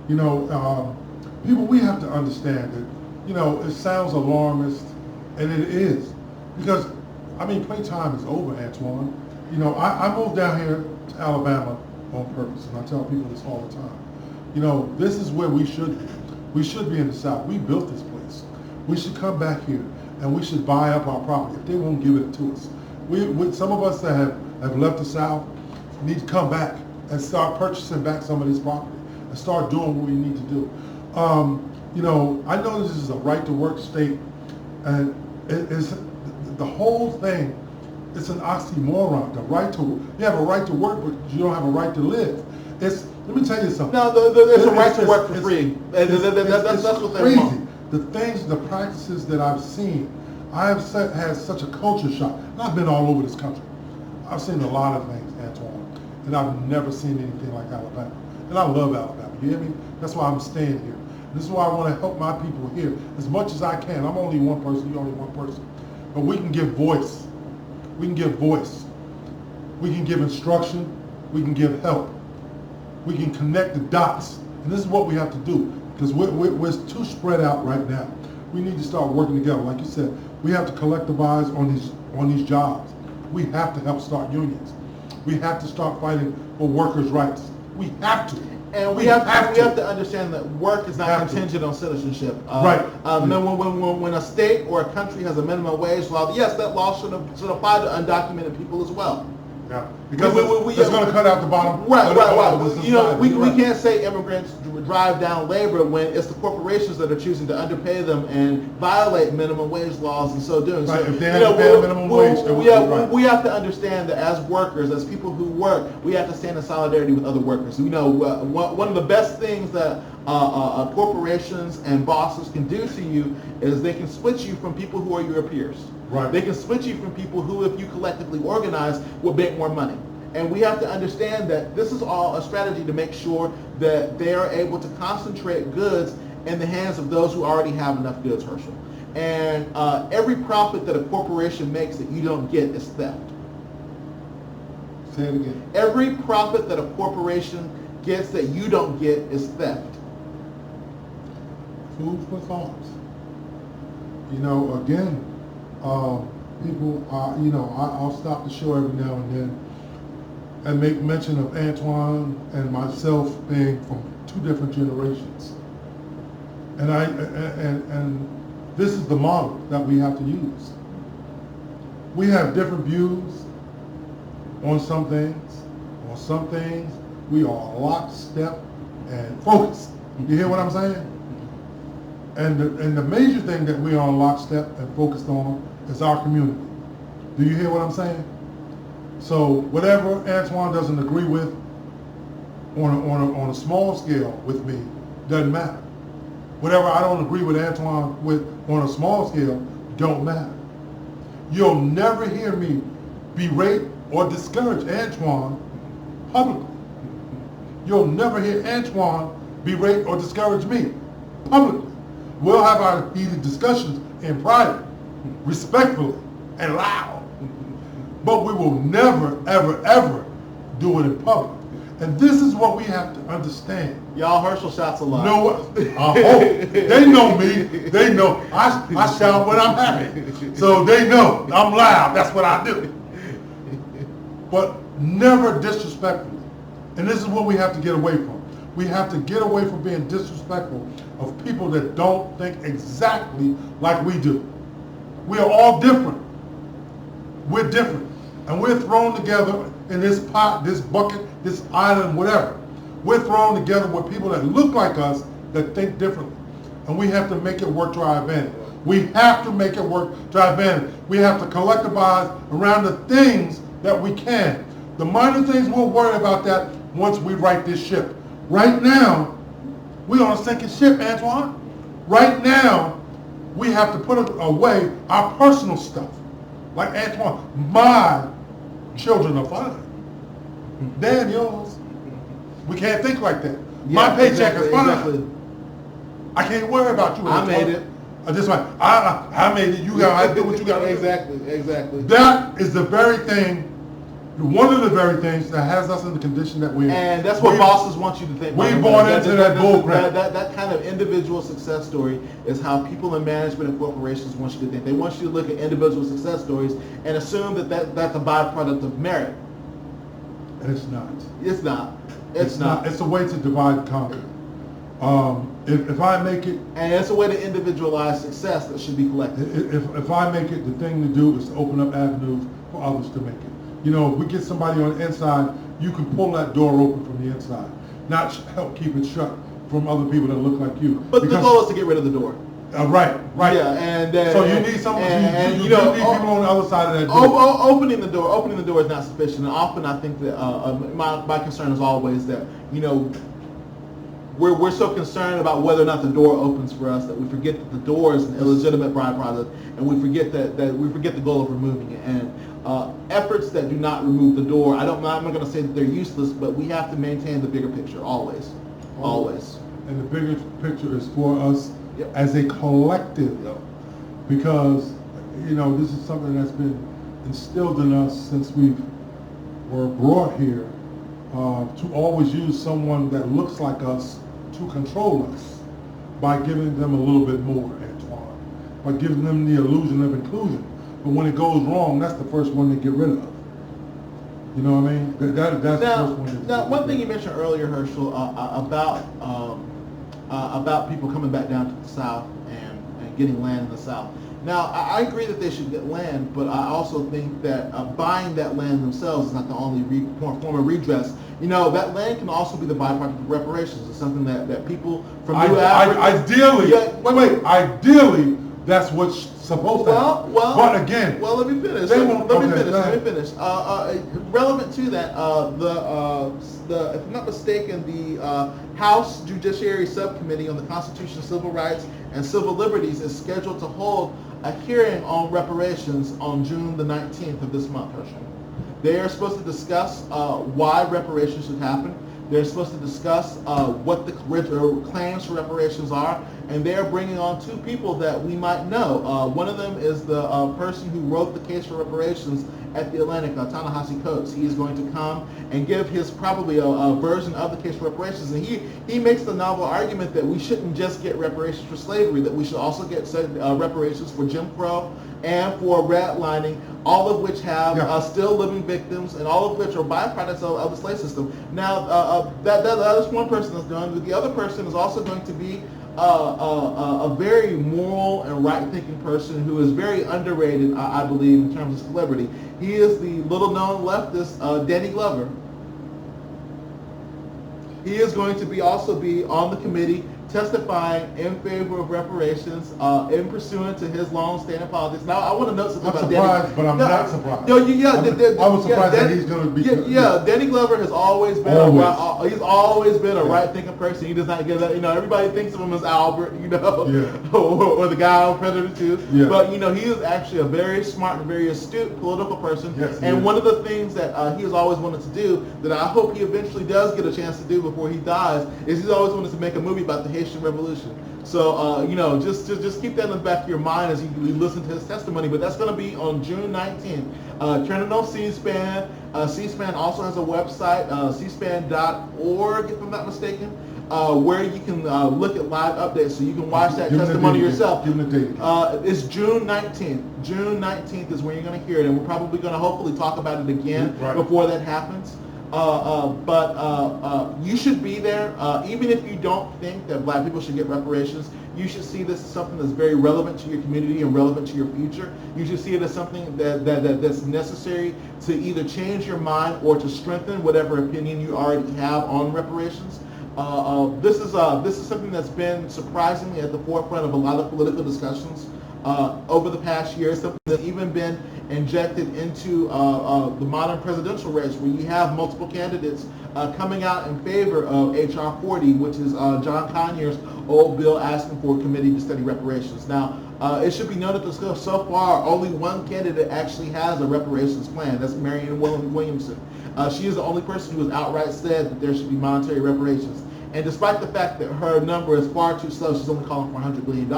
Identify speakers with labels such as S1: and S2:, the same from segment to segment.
S1: You know, people, we have to understand that, you know, it sounds alarmist, and it is. Because, I mean, playtime is over, Antoine. You know, I moved down here to Alabama on purpose, and I tell people this all the time. You know, this is where we should be. We should be in the South. We built this place. We should come back here, and we should buy up our property if they won't give it to us. Some of us that have left the South need to come back and start purchasing back some of this property and start doing what we need to do. You know, I know this is a right to work state, and it's the whole thing. It's an oxymoron. You have a right to work, but you don't have a right to live. Let me tell you something.
S2: No, there's a right to work for free. That's what they
S1: crazy.
S2: want.
S1: The things, the practices that I've seen, I have had such a culture shock. And I've been all over this country. I've seen a lot of things, Antoine, and I've never seen anything like Alabama. And I love Alabama. You hear me? That's why I'm staying here. This is why I want to help my people here as much as I can. I'm only one person. You're only one person. But we can give voice. We can give voice. We can give instruction. We can give help. We can connect the dots. And this is what we have to do, because we're too spread out right now. We need to start working together. Like you said, we have to collectivize on these jobs. We have to help start unions. We have to start fighting for workers' rights. We have to.
S2: And we have to understand that work is not contingent on citizenship.
S1: Right.
S2: When a state or a country has a minimum wage law, yes, that law should apply to undocumented people as well.
S1: Yeah, because it's going to cut out the bottom.
S2: Right. You know, we can't say immigrants drive down labor when it's the corporations that are choosing to underpay them and violate minimum wage laws and so doing.
S1: Right.
S2: So,
S1: if they have to pay a minimum wage,
S2: we have to understand that as workers, as people who work, we have to stand in solidarity with other workers. You know, one of the best things that corporations and bosses can do to you is they can switch you from people who are your peers.
S1: Right.
S2: They can switch you from people who, if you collectively organize, will make more money. And we have to understand that this is all a strategy to make sure that they are able to concentrate goods in the hands of those who already have enough goods, Herschel. And every profit that a corporation makes that you don't get is theft.
S1: Say it again.
S2: Every profit that a corporation gets that you don't get is theft.
S1: Food for thought. You know, again, people, you know, I'll stop the show every now and then and make mention of Antoine and myself being from two different generations. And and this is the model that we have to use. We have different views on some things. On some things, we are lockstep and focused. You hear what I'm saying? And the major thing that we are on lockstep and focused on is our community. Do you hear what I'm saying? So whatever Antoine doesn't agree with on a small scale with me doesn't matter. Whatever I don't agree with Antoine with on a small scale don't matter. You'll never hear me berate or discourage Antoine publicly. You'll never hear Antoine berate or discourage me publicly. We'll have our heated discussions in private, respectfully and loud. But we will never, ever, ever do it in public. And this is what we have to understand.
S2: Y'all Herschel shouts a lot.
S1: No, I hope. They know me. They know. I shout when I'm happy. So they know I'm loud. That's what I do. But never disrespectfully. And this is what we have to get away from. We have to get away from being disrespectful of people that don't think exactly like we do. We are all different. We're different. And we're thrown together in this pot, this bucket, this island, whatever. We're thrown together with people that look like us that think differently. And we have to make it work to our advantage. We have to make it work to our advantage. We have to collectivize around the things that we can. The minor things, we'll worry about that once we right this ship. Right now, we're on a sinking ship, Antoine. Right now, we have to put away our personal stuff. Like Antoine, my children are fine. Damn yours. We can't think like that. My paycheck is fine. Exactly. I can't worry about you.
S2: I made it.
S1: This way, I made it. You got to do what you got to do.
S2: Exactly.
S1: That is the very thing one of the very things that has us in the condition that we're in.
S2: And that's what bosses want you to think.
S1: We bought into that bullcrap.
S2: That kind of individual success story is how people in management and corporations want you to think. They want you to look at individual success stories and assume that's a byproduct of merit.
S1: It's not.
S2: It's not. It's not.
S1: It's a way to divide and conquer. If I make it,
S2: and it's a way to individualize success that should be collective.
S1: If I make it, the thing to do is to open up avenues for others to make it. You know, if we get somebody on the inside, you can pull that door open from the inside, not help keep it shut from other people that look like you.
S2: But the goal is to get rid of the door.
S1: Right.
S2: Yeah, and
S1: so you need someone. You need people on the other side of that door.
S2: Opening the door is not sufficient. And often I think that my concern is always that we're so concerned about whether or not the door opens for us that we forget that the door is an illegitimate byproduct, and we forget that we forget the goal of removing it. And efforts that do not remove the door, I'm not going to say that they're useless, but we have to maintain the bigger picture always.
S1: And the bigger picture is for us as a collective, though, because this is something that's been instilled in us since we were brought here to always use someone that looks like us to control us by giving them a little bit more, Antoine, by giving them the illusion of inclusion. But when it goes wrong, that's the first one they get rid of. You know what I mean? That's the first one.
S2: Now, one thing you mentioned earlier, Herschel, about people coming back down to the South and getting land in the South. Now, I agree that they should get land, but I also think that buying that land themselves is not the only form of redress. That land can also be the byproduct of reparations. It's something that people from New Africa...
S1: Ideally, that's what's supposed to happen. But again...
S2: Well, let me finish. Let me finish. Relevant to that, if I'm not mistaken, the House Judiciary Subcommittee on the Constitution, Civil Rights, and Civil Liberties is scheduled to hold a hearing on reparations on June the 19th of this month, Herschel. They are supposed to discuss why reparations should happen. They're supposed to discuss what the claims for reparations are, and they're bringing on two people that we might know. One of them is the person who wrote the case for reparations at the Atlantic, Ta-Nehisi Coates. He is going to come and give his probably a version of the case for reparations, and he makes the novel argument that we shouldn't just get reparations for slavery, that we should also get reparations for Jim Crow and for redlining, all of which have still living victims, and all of which are byproducts of the slave system. Now, that is one person that's doing it. The other person is also going to be a very moral and right-thinking person who is very underrated, I believe, in terms of celebrity. He is the little-known leftist, Danny Glover. He is going to also be on the committee testifying in favor of reparations in pursuant to his long-standing politics. Now, I want to note something about Danny.
S1: I'm surprised, but I'm not surprised.
S2: No,
S1: I was surprised that he's going to be.
S2: Danny Glover has always been he's always been a right-thinking person. He does not give that. Everybody thinks of him as Albert, or the guy on Predator 2. Yeah. But he is actually a very smart and very astute political person.
S1: Yes,
S2: and one of the things that he has always wanted to do, that I hope he eventually does get a chance to do before he dies, is he's always wanted to make a movie about the Haitian Revolution. So, just keep that in the back of your mind as you listen to his testimony. But that's going to be on June 19th. Turn it on C-SPAN. C-SPAN also has a website, cspan.org, if I'm not mistaken, where you can look at live updates, so you can watch that testimony yourself.
S1: Give me the date.
S2: It's June 19th. June 19th is when you're going to hear it, and we're probably going to hopefully talk about it again before that happens. But you should be there. Even if you don't think that black people should get reparations, you should see this as something that's very relevant to your community and relevant to your future. You should see it as something that's necessary to either change your mind or to strengthen whatever opinion you already have on reparations. This is something that's been surprisingly at the forefront of a lot of political discussions over the past year. Something that's even been injected into the modern presidential race, where you have multiple candidates coming out in favor of H.R. 40, which is John Conyers' old bill asking for a committee to study reparations. Now, it should be noted that so far only one candidate actually has a reparations plan. That's Marianne Williamson. She is the only person who has outright said that there should be monetary reparations. And despite the fact that her number is far too slow, she's only calling for $100 billion.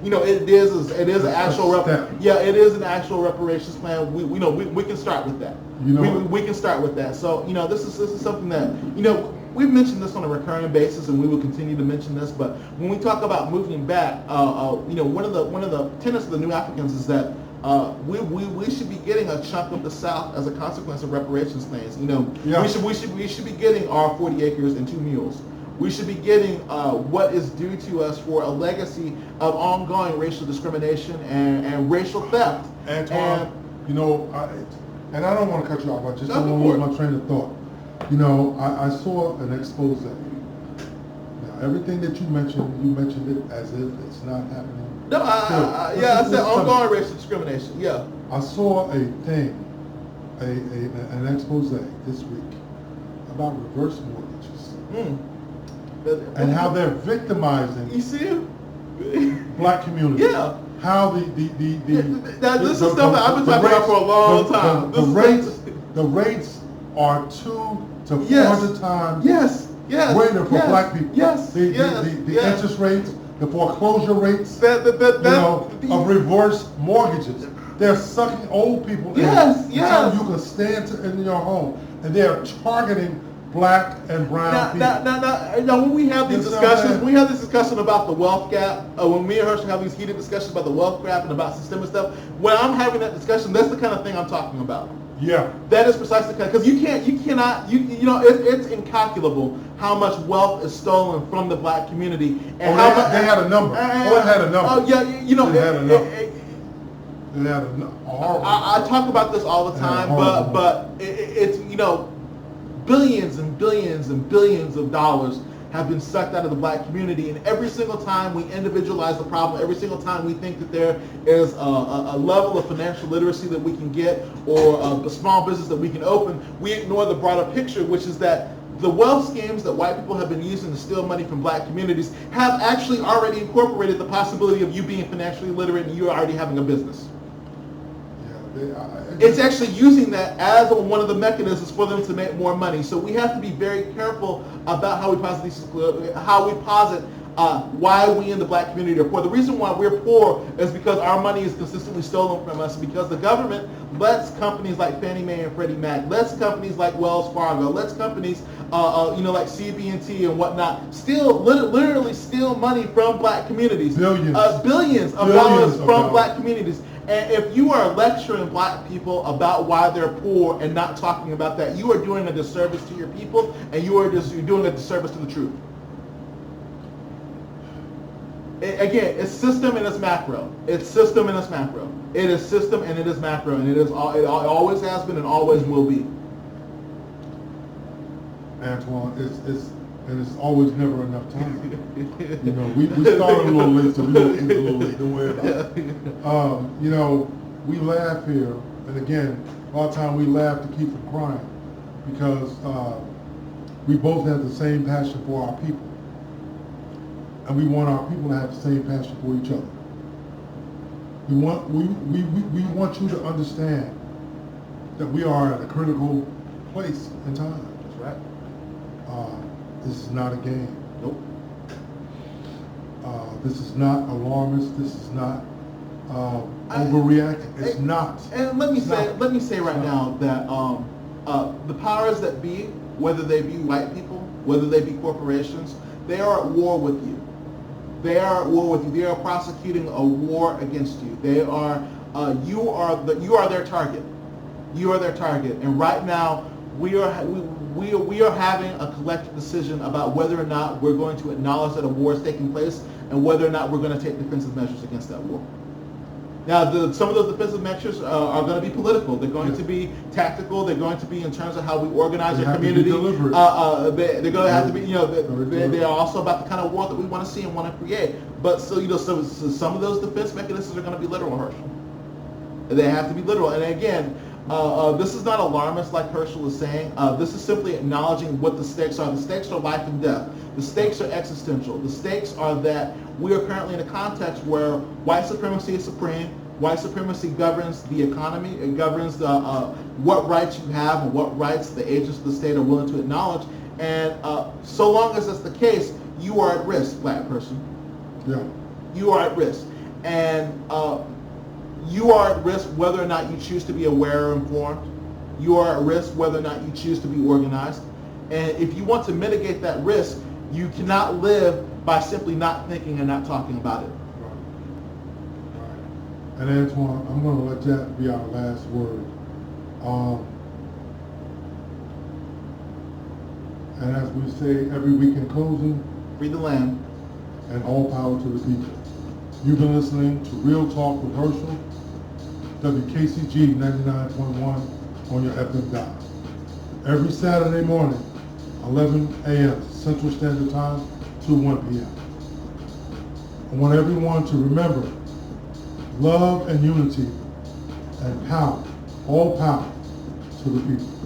S2: It is an actual it is an actual reparations plan. We can start with that. We can start with that. So this is something that we've mentioned this on a recurring basis, and we will continue to mention this. But when we talk about moving back, one of the tenets of the New Africans is that we should be getting a chunk of the South as a consequence of reparations plans. We should be getting our 40 acres and 2 mules. We should be getting what is due to us for a legacy of ongoing racial discrimination and racial theft.
S1: Antoine, and I don't want to cut you off. I just don't want to lose my train of thought. I saw an expose. Now, everything that you mentioned it as if it's not happening.
S2: No, I said ongoing racial discrimination. Yeah.
S1: I saw a thing, an expose this week about reverse mortgages. And how they're victimizing black community.
S2: Yeah.
S1: How
S2: this is stuff that I've been talking about for a long time.
S1: The rates are 200 to 400 times greater for black people. The interest rates, the foreclosure rates, of reverse mortgages. They're sucking old people in until you can stand in your home, and they're targeting black and brown people.
S2: Now, when we have these discussions, about the wealth gap, when me and Herschel have these heated discussions about the wealth gap and about systemic stuff, when I'm having that discussion, that's the kind of thing I'm talking about.
S1: Yeah.
S2: That is precisely because it's incalculable how much wealth is stolen from the black community. And
S1: they had a number. They had a number.
S2: They had a number. I talk about this all the time, but it's billions and billions and billions of dollars have been sucked out of the black community, and every single time we individualize the problem, every single time we think that there is a level of financial literacy that we can get or a small business that we can open, we ignore the broader picture, which is that the wealth schemes that white people have been using to steal money from black communities have actually already incorporated the possibility of you being financially literate and you already having a business. It's actually using that as one of the mechanisms for them to make more money. So we have to be very careful about how we posit why we in the black community are poor. The reason why we're poor is because our money is consistently stolen from us, because the government lets companies like Fannie Mae and Freddie Mac, lets companies like Wells Fargo, lets companies like CB&T and whatnot literally steal money from black communities. Billions of dollars from black communities. And if you are lecturing black people about why they're poor and not talking about that, you are doing a disservice to your people, and you're doing a disservice to the truth. Again, it's system and it's macro. It's system and it's macro. It is system and it is macro, and it always has been and always will be.
S1: Antoine, it's always never enough time. We started a little late, so we're going to end a little late. Don't worry about it. We laugh here, and again, a lot of time we laugh to keep from crying, because we both have the same passion for our people, and we want our people to have the same passion for each other. We want you to understand that we are at a critical place in time.
S2: That's right.
S1: This is not a game.
S2: Nope.
S1: This is not alarmist. This is not overreacting. It's not.
S2: And let me say right now that the powers that be, whether they be white people, whether they be corporations, they are at war with you. They are at war with you. They are prosecuting a war against you. They are. You are their target. You are their target. And right now, we are having a collective decision about whether or not we're going to acknowledge that a war is taking place and whether or not we're going to take defensive measures against that war. Now, some of those defensive measures are going to be political. They're going to be tactical. They're going to be in terms of how we organize our community. They're going to have to be, they are also about the kind of world that we want to see and want to create. But so some of those defense mechanisms are going to be literal, Herschel. They have to be literal. And again, this is not alarmist like Herschel is saying. This is simply acknowledging what the stakes are. The stakes are life and death. The stakes are existential. The stakes are that we are currently in a context where white supremacy is supreme. White supremacy governs the economy. It governs what rights you have and what rights the agents of the state are willing to acknowledge. And so long as that's the case, you are at risk, black person.
S1: Yeah.
S2: You are at risk. And you are at risk whether or not you choose to be aware or informed. You are at risk whether or not you choose to be organized. And if you want to mitigate that risk, you cannot live by simply not thinking and not talking about it.
S1: Right. Right. And Antoine, I'm going to let that be our last word. And as we say every week in closing,
S2: Free the land.
S1: and all power to the people. You've been listening to Real Talk with Herschel, WKCG 99.1 on your FM dial. Every Saturday morning, 11 a.m. Central Standard Time to 1 p.m. I want everyone to remember love and unity and power, all power to the people.